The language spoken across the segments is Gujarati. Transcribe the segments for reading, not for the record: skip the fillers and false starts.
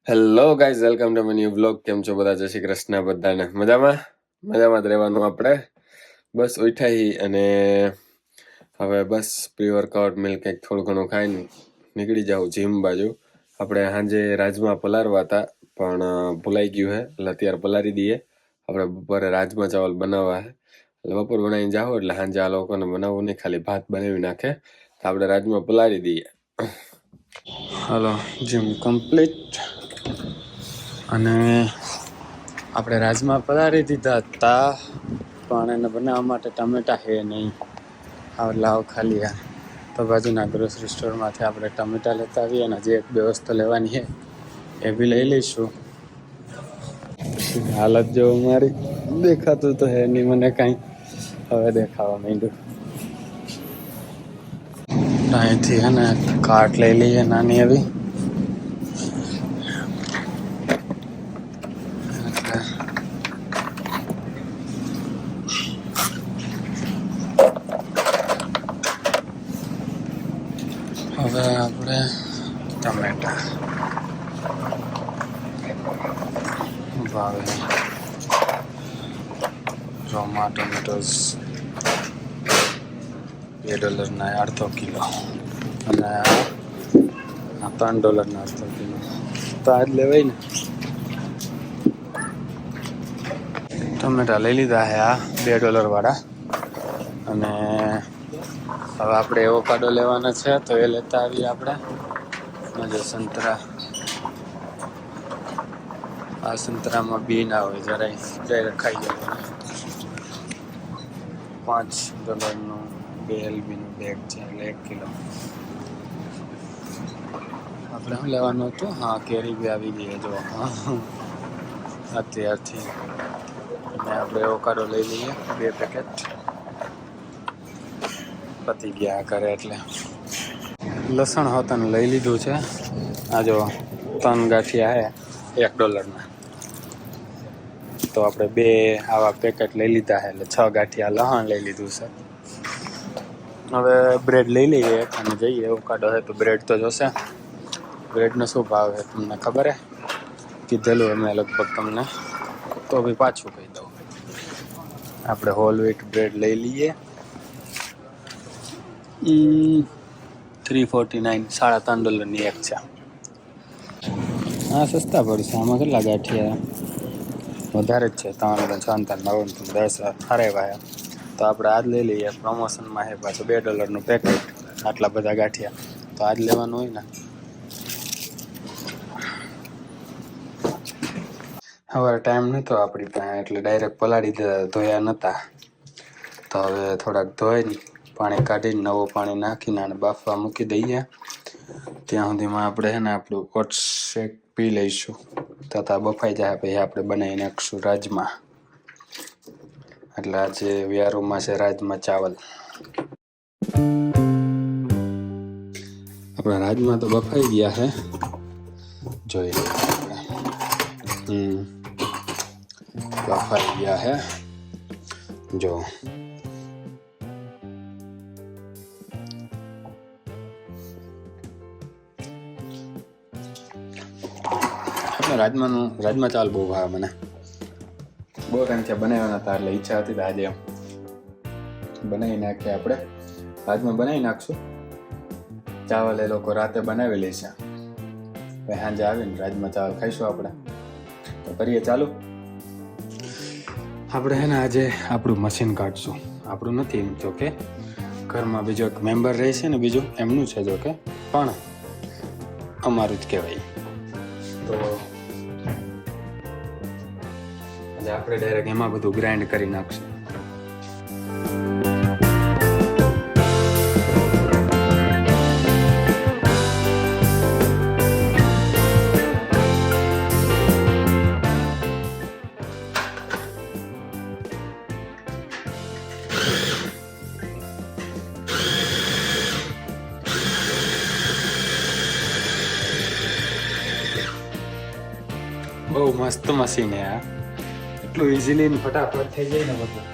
Hello guys, welcome to my new vlog. કેમ છો બધા? જય શ્રી કૃષ્ણ બધાને. મજામાં જ રહેવાનું આપણે. બસ ઉઠાઈ અને હવે બસ પ્રી વર્કઆઉટ મિલ્ક કંઈક થોડું ઘણું ખાઈને નીકળી જાઉં જીમ બાજુ. આપણે સાંજે રાજમાં પલારવા હતા પણ ભૂલાઈ ગયું હે, એટલે અત્યારે પલારી દઈએ. આપણે બપોરે રાજમા ચાવલ બનાવવા હે, એટલે બપોર બનાવીને જાઓ એટલે સાંજે આ લોકોને બનાવવું નહીં, ખાલી ભાત બનાવી નાખે તો આપણે રાજમાં પલારી દઈએ. હાલો, જીમ કમ્પ્લીટ. અને આપણે રાજમાં પલાળી દીધા હતા પણ એને બનાવવા માટે ટમેટા છે નહીં. લાવ ખાલી તો બાજુના ગ્રોસરી સ્ટોરમાંથી આપણે ટમેટા લેતા આવીએ અને જે એક બે વસ્તુ લેવાની છે એ બી લઈ લઈશું. હાલત જો મારી દેખાતું તો હે નહીં મને કાંઈ, હવે દેખાવા માંડ્યું. અહીંથી હે ને કાર્ટ લઈ લઈએ નાની એવી. હવે આપણે ટમેટા ભાવે રોમા ટમેટોસ $2 અડધો કિલો અને આ $3 અડધો કિલો તો આજ લેવાય ને. ટમેટા લઈ લીધા છે આ $2 વાળા. અને હવે આપણે એવોકાડો લેવાના છે તો એ લેતા આવીએ આપણે. જે સંતરા, આ સંતરામાં બી ના હોય જરાય, ડાયરેક્ટ ખાઈ જવાનું. $5 બે એલબીનું બેગ છે એટલે 1 કિલો. આપણે શું લેવાનું હતું? હા, કેરી બી આવી ગઈ જો અત્યારથી. અને આપણે એવોકાડો લઈ લઈએ 2 પેકેટ. પતી ગયા કરે એટલે. લસણ હોતાનું લઈ લીધું છે. આ જો 3 ગાંઠિયા છે $1. તો આપણે 2 આવા પેકેટ લઈ લીધા છે એટલે 6 ગાંઠિયા લસણ લઈ લીધું છે. હવે બ્રેડ લઈ લઈએ અને જઈએ. એવોકાડો છે તો બ્રેડ તો જોશે. બ્રેડનો શું ભાવ છે તમને ખબર હે? કીધેલું અમે લગભગ તમને, તો બી પાછું કહી દઉં. આપણે હોલ વ્હીટ બ્રેડ લઈ લઈએ. $3.49, $3.5 એક છે. હા, સસ્તા પડશે. આમાં કેટલા ગાંઠિયા? વધારે જ છે. 3, 6, 9, 10 સારા એવા. તો આપણે આજ લઈ લઈએ. પ્રમોશનમાં છે પાછું $2 પેકેટ. આટલા બધા ગાંઠિયા તો આજ લેવાનું હોય ને. હવે ટાઈમ નહોતો આપણી પાસે એટલે ડાયરેક્ટ પલાળી દીધા, ધોયા નહોતા. તો હવે થોડાક ધોઈને પાણી કાઢીને નવું પાણી નાખીને અને બાફવા મૂકી દઈએ. ત્યાં સુધીમાં આપણે છે ને આપણું ઓટ્સ શેક પી લઈશું. તથા બફાઈ જાય પછી આપણે બનાવી નાખીશું રાજમા. એટલે આજે વ્યારુમાં છે રાજમા ચાવલ. આપણા રાજમા તો બફાઈ ગયા છે, જોઈ લઈએ આપણે. બફાઈ ગયા છે જો. રાજમા ચાવલ બહુ ભાવે મને. બહુ ટાઈમથી બનાવવાના હતા એટલે ઈચ્છા હતી આજે બનાવી નાખીએ આપણે. રાજમા બનાવી નાખશું. ચાવલ એ લોકો રાતે બનાવી લેશે. પછી સાંજે આવીને રાજમા ચાવલ ખાઈશું આપણે. તો કરીએ ચાલુ. આપણે છે ને આજે આપણું મશીન કાઢશું. આપણું નથી એમ તો કે ઘરમાં બીજો એક મેમ્બર રહે છે ને, બીજું એમનું છે જો કે, પણ અમારું જ કહેવાય. તો આપણે ડાયરેક્ટ એમાં બધું ગ્રાઇન્ડ કરી નાખશું. બહુ મસ્ત મશીન છે આ. એટલું ઇઝીલી ફટાફટ થઈ જાય ને બધું.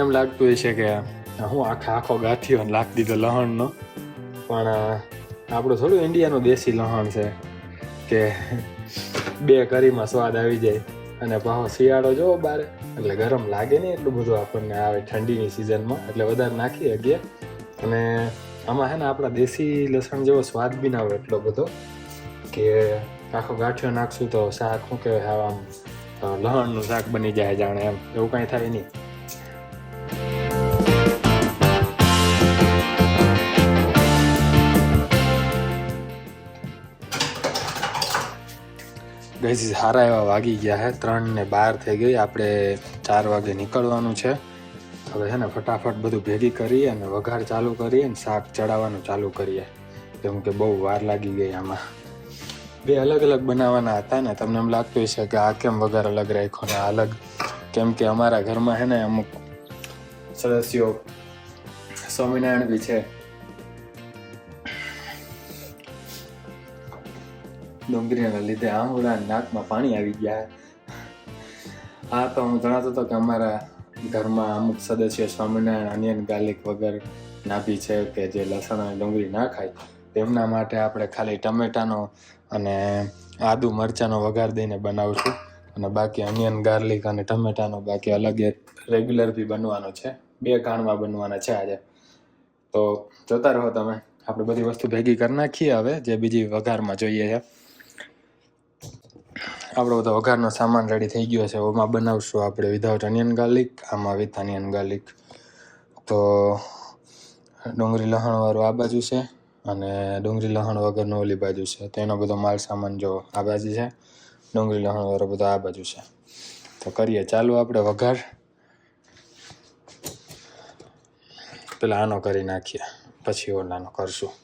એમ લાગતું હોય છે કે હું આખો ગાંઠિયો લાખ દીધો લહણનો, પણ આપણું થોડું ઇન્ડિયાનું દેશી લહણ છે કે 2 કરીમાં સ્વાદ આવી જાય. અને પાછો શિયાળો જોવો બારે એટલે ગરમ લાગે નહીં એટલું બધું આપણને આવે ઠંડીની સિઝનમાં, એટલે વધારે નાખી શકીએ. અને આમાં છે ને આપણા દેશી લસણ જેવો સ્વાદ બી ના આવે એટલો બધો કે આખો ગાંઠિયો નાખશું તો શાક શું કહેવાય આમ લહણનું શાક બની જાય જાણે, એમ એવું કાંઈ થાય નહીં. ગાઈસ સારા એવા વાગી ગયા છે, 3:12 થઈ ગઈ. આપણે 4 વાગે નીકળવાનું છે. હવે છે ને ફટાફટ બધું ભેગી કરી અને વઘાર ચાલુ કરીએ અને શાક ચડાવવાનું ચાલુ કરીએ, કેમ કે બહુ વાર લાગી ગઈ. આમાં 2 અલગ અલગ બનાવવાના હતા ને, તમને એમ લાગતું હશે કે આ કેમ વઘાર અલગ રાખ્યો ને આ અલગ, કેમ કે અમારા ઘરમાં છે ને અમુક સદસ્યો સ્વામિનારાયણ બી છે. ડુંગળીના લીધે આંગળા નાકમાં પાણી આવી ગયા. હા, તો હું જણાતો હતો કે અમારા ઘરમાં અમુક સદસ્યો સ્વામિનારાયણ અનિયન ગાર્લિક વગર ના બી છે કે જે લસણ અને ડુંગળી ના ખાય, તેમના માટે આપણે ખાલી ટમેટાનો અને આદુ મરચાંનો વઘાર દઈને બનાવશું. અને બાકી અનિયન ગાર્લિક અને ટમેટાનો બાકી અલગ એક રેગ્યુલર બી બનવાનો છે. 2 કાણમાં બનવાના છે આજે. તો જોતા રહો તમે. આપણે બધી વસ્તુ ભેગી કરી નાખીએ હવે, જે બીજી વઘારમાં જોઈએ છે. આપણો બધો વઘારનો સામાન રેડી થઈ ગયો છે. ઓમાં બનાવશું આપણે વિધાઉટ અનિયન ગાર્લિક, આમાં વિથ અનિયન ગાર્લિક. તો ડુંગળી લસણવાળું આ બાજુ છે અને ડુંગળી લસણ વગરનો ઓલી બાજુ છે. તો એનો બધો માલ સામાન જો આ બાજુ છે, ડુંગળી લસણવાળો બધો આ બાજુ છે. તો કરીએ ચાલુ આપણે વઘાર. પેલા આનો કરી નાખીએ, પછી ઓલાનો કરશું.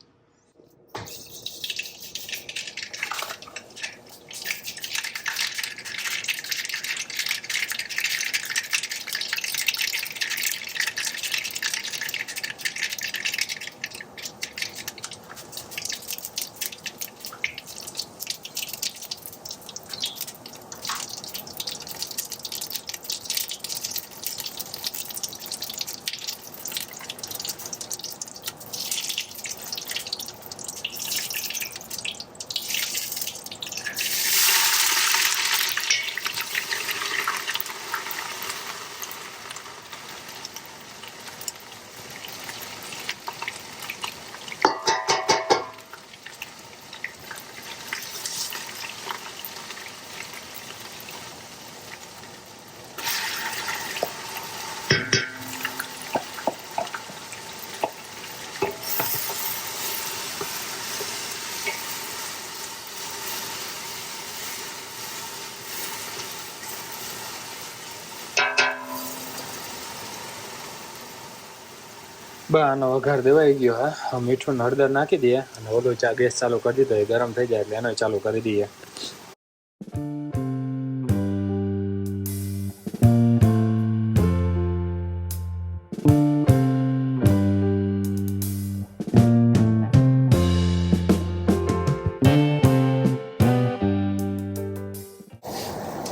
આનો વઘાર દેવાઈ ગયો. હા, મીઠું હળદર નાખી દઈએ અને ઓલો ગેસ ચાલુ કરી દીધો, એ ગરમ થઈ જાય એટલે એનો ચાલુ કરી દઈએ.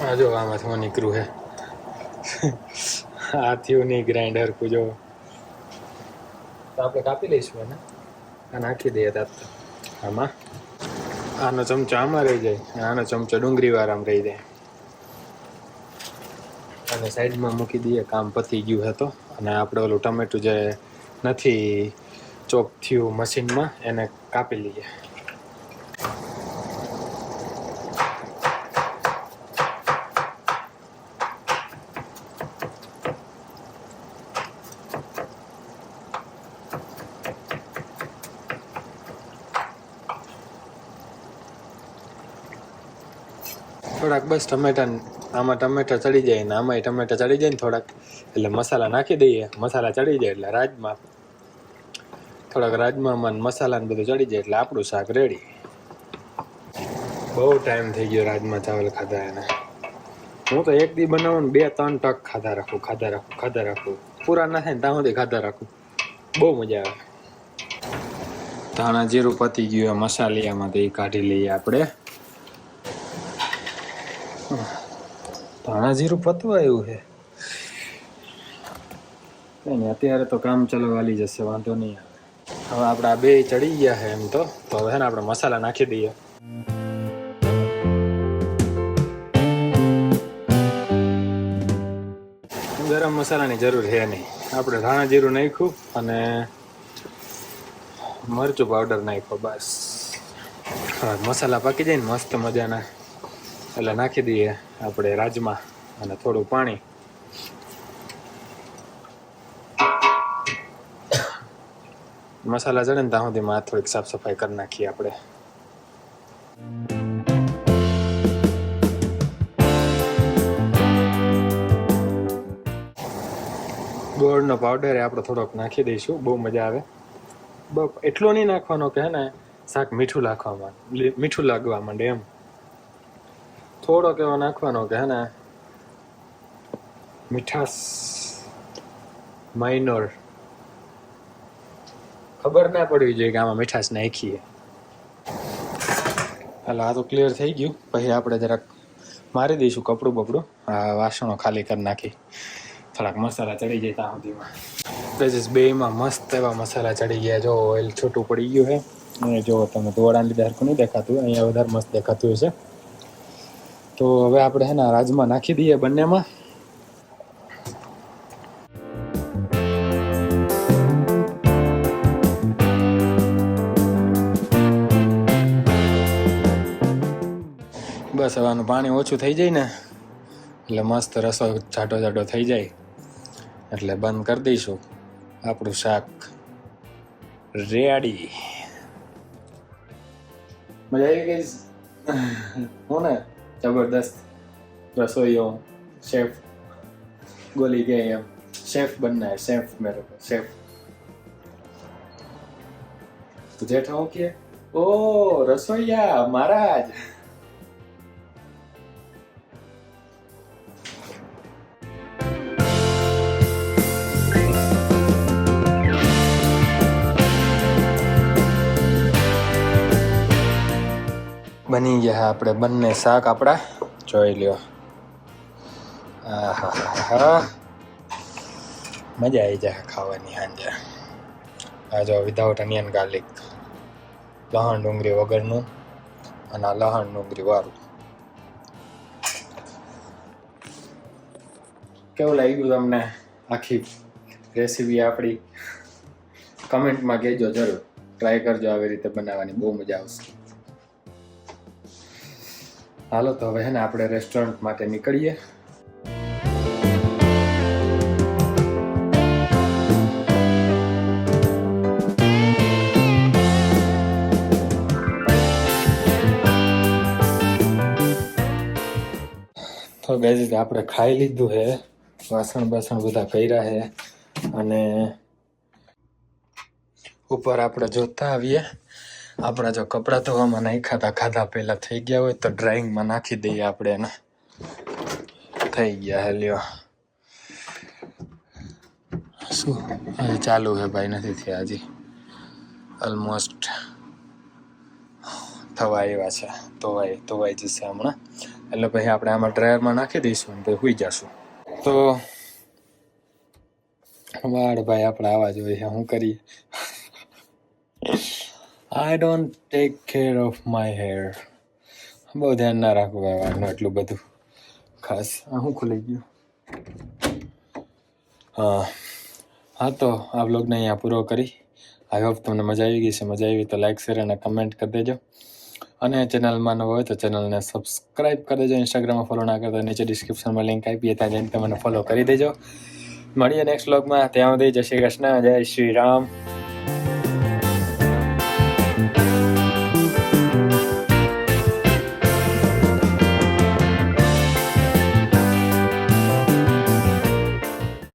આ જો આમાં થવા નીકળ્યું હે આ થયું નહીં ગ્રાઇન્ડર પૂજો. તો આપણે કાપી લઈશું એને, આ નાખી દઈએ તાત આમાં. આનો ચમચો આમાં રહી જાય અને આનો ચમચો ડુંગળી વાળામાં રહી જાય. અને સાઈડમાં મૂકી દઈએ, કામ પતી ગયું હતું. અને આપણે ઓલું ટમેટું જે નથી ચોપ થયું મશીનમાં, એને કાપી લઈએ. થોડાક બસ આમાં ટમેટા ચડી જાય ને આમાંય ટમેટા ચડી જાય ને થોડાક, એટલે મસાલા નાખી દઈએ. મસાલા ચડી જાય એટલે થોડાક રાજમામાં મસાલા ને બધું ચડી જાય એટલે આપણું શાક રેડી. બહુ ટાઈમ થઈ ગયો રાજમા ચાવલ ખાધા એને. હું તો એક દી બનાવું ને 2-3 ટક ખાધા રાખું. પૂરા ના થાય ને ત્યાં સુધી ખાધા રાખું. બહુ મજા આવે. ધાણા જીરું પતી ગયું મસાલિયામાં, તો એ કાઢી લઈએ આપણે. ધાણા જીરું પતવા આવ્યું છે. કંઈ નહીં, અત્યારે તો કામ ચાલુ વાલી જશે, વાંધો નહીં આવે. હવે આપણે આ બે ચડી ગયા છે એમ તો હવે છે ને આપણે મસાલા નાખી દઈએ. ગરમ મસાલાની જરૂર છે નહીં, આપણે ધાણા જીરું નાખ્યું અને મરચું પાવડર નાખ્યો બસ. હવે મસાલા પાકી જાય ને મસ્ત મજાના એટલે નાખી દઈએ આપણે રાજમા અને થોડું પાણી. મસાલા ચડે ને ત્યાં સુધીમાં થોડીક સાફ સફાઈ કરી નાખીએ આપણે. ગોળનો પાવડર આપણે થોડોક નાખી દઈશું, બહુ મજા આવે. એટલો નહીં નાખવાનો કે હે ને શાક મીઠું લાગવા માંડે એમ. થોડોક એવો નાખવાનો કે હે ને મીઠાશ માઇનોર ખબર ના પડવી જોઈએ કે આમાં મીઠાશ નાખીએ. હાલો, આ તો ક્લિયર થઈ ગયું. પછી આપણે જરાક મારી દઈશું કપડું બપડું, આ વાસણો ખાલી કરી નાખી, થોડાક મસાલા ચડી જાય ત્યાં સુધીમાં. બેમાં મસ્ત એવા મસાલા ચડી ગયા. જો ઓઇલ છૂટું પડી ગયું છે અને જો તમે દોડાને લીધે હરખું નહીં દેખાતું, અહીંયા વધારે મસ્ત દેખાતું હશે. તો હવે આપણે છે ને રાજમા નાખી દઈએ બંનેમાં. બસ હવે આનું પાણી ઓછું થઈ જાય ને એટલે મસ્ત રસો જાડો થઈ જાય એટલે બંધ કરી દઈશું. આપણું શાક રેડી. મજા આવી ગઈ હું ને જબરદસ્ત રસોઈયો शेफ गोली गए हम शेफ बनना है शेफ मेरे को शेफ तो जेठा हूँ क्या ओ रसोईया महाराज બની ગયા આપણે બંને શાક આપણા જોઈ લ્યો. આહા મજા આવી જાય ખાવાની સાંજે. આ જો વિધાઉટ અનિયન ગાર્લિક, લહણ ડુંગળી વગરનું અને આ લહણ ડુંગળી વાળું. કેવું લાગ્યું તમને આખી રેસીપી આપણી? કમેન્ટમાં કહેજો જરૂર, ટ્રાય કરજો આવી રીતે બનાવવાની, બહુ મજા આવશે. હાલો તો હવે હે ને આપણે રેસ્ટોરન્ટ માટે નીકળીએ. તો ગાઈઝ આપણે ખાઈ લીધું છે, વાસણ બધા કર્યા છે અને ઉપર આપણે જોતા આવીએ. આપણા જો કપડાં ધોવામાં નાખ્યા હતા ખાધા પહેલા થઈ ગયા હોય તો ડ્રાઈંગમાં નાખી દઈએ આપણે એને. થઈ ગયા હેલ્યો શું હજી ચાલુ છે ભાઈ, નથી થયા હજી, ઓલમોસ્ટ થવા આવ્યા છે. ધોવાઈ જશે હમણાં, એટલે પછી આપણે આમાં ડ્રાયરમાં નાખી દઈશું અને પછી સુઈ જશું. તો વાળ ભાઈ આપણે આવા જોઈએ, શું કરીએ? I don't take care of my hair. બહુ ધ્યાન ના રાખવું ભાઈ વાળનું એટલું બધું ખાસ. શું ખુલી ગયું? હા તો આ વ્લોગને અહીંયા પૂરો કરી. આઈ હોપ તમને મજા આવી ગઈ છે. મજા આવી તો લાઈક શેર અને કમેન્ટ કરી દેજો. અને ચેનલમાં નવો હોય તો ચેનલને સબસ્ક્રાઈબ કરી દેજો. ઇન્સ્ટાગ્રામમાં ફોલો ના કરતા નીચે ડિસ્ક્રિપ્શનમાં લિંક આપીએ, ત્યાં જઈને તમે ફોલો કરી દેજો. મળીએ નેક્સ્ટ વ્લોગમાં. ત્યાં સુધી જય શ્રી કૃષ્ણ, જય શ્રી રામ.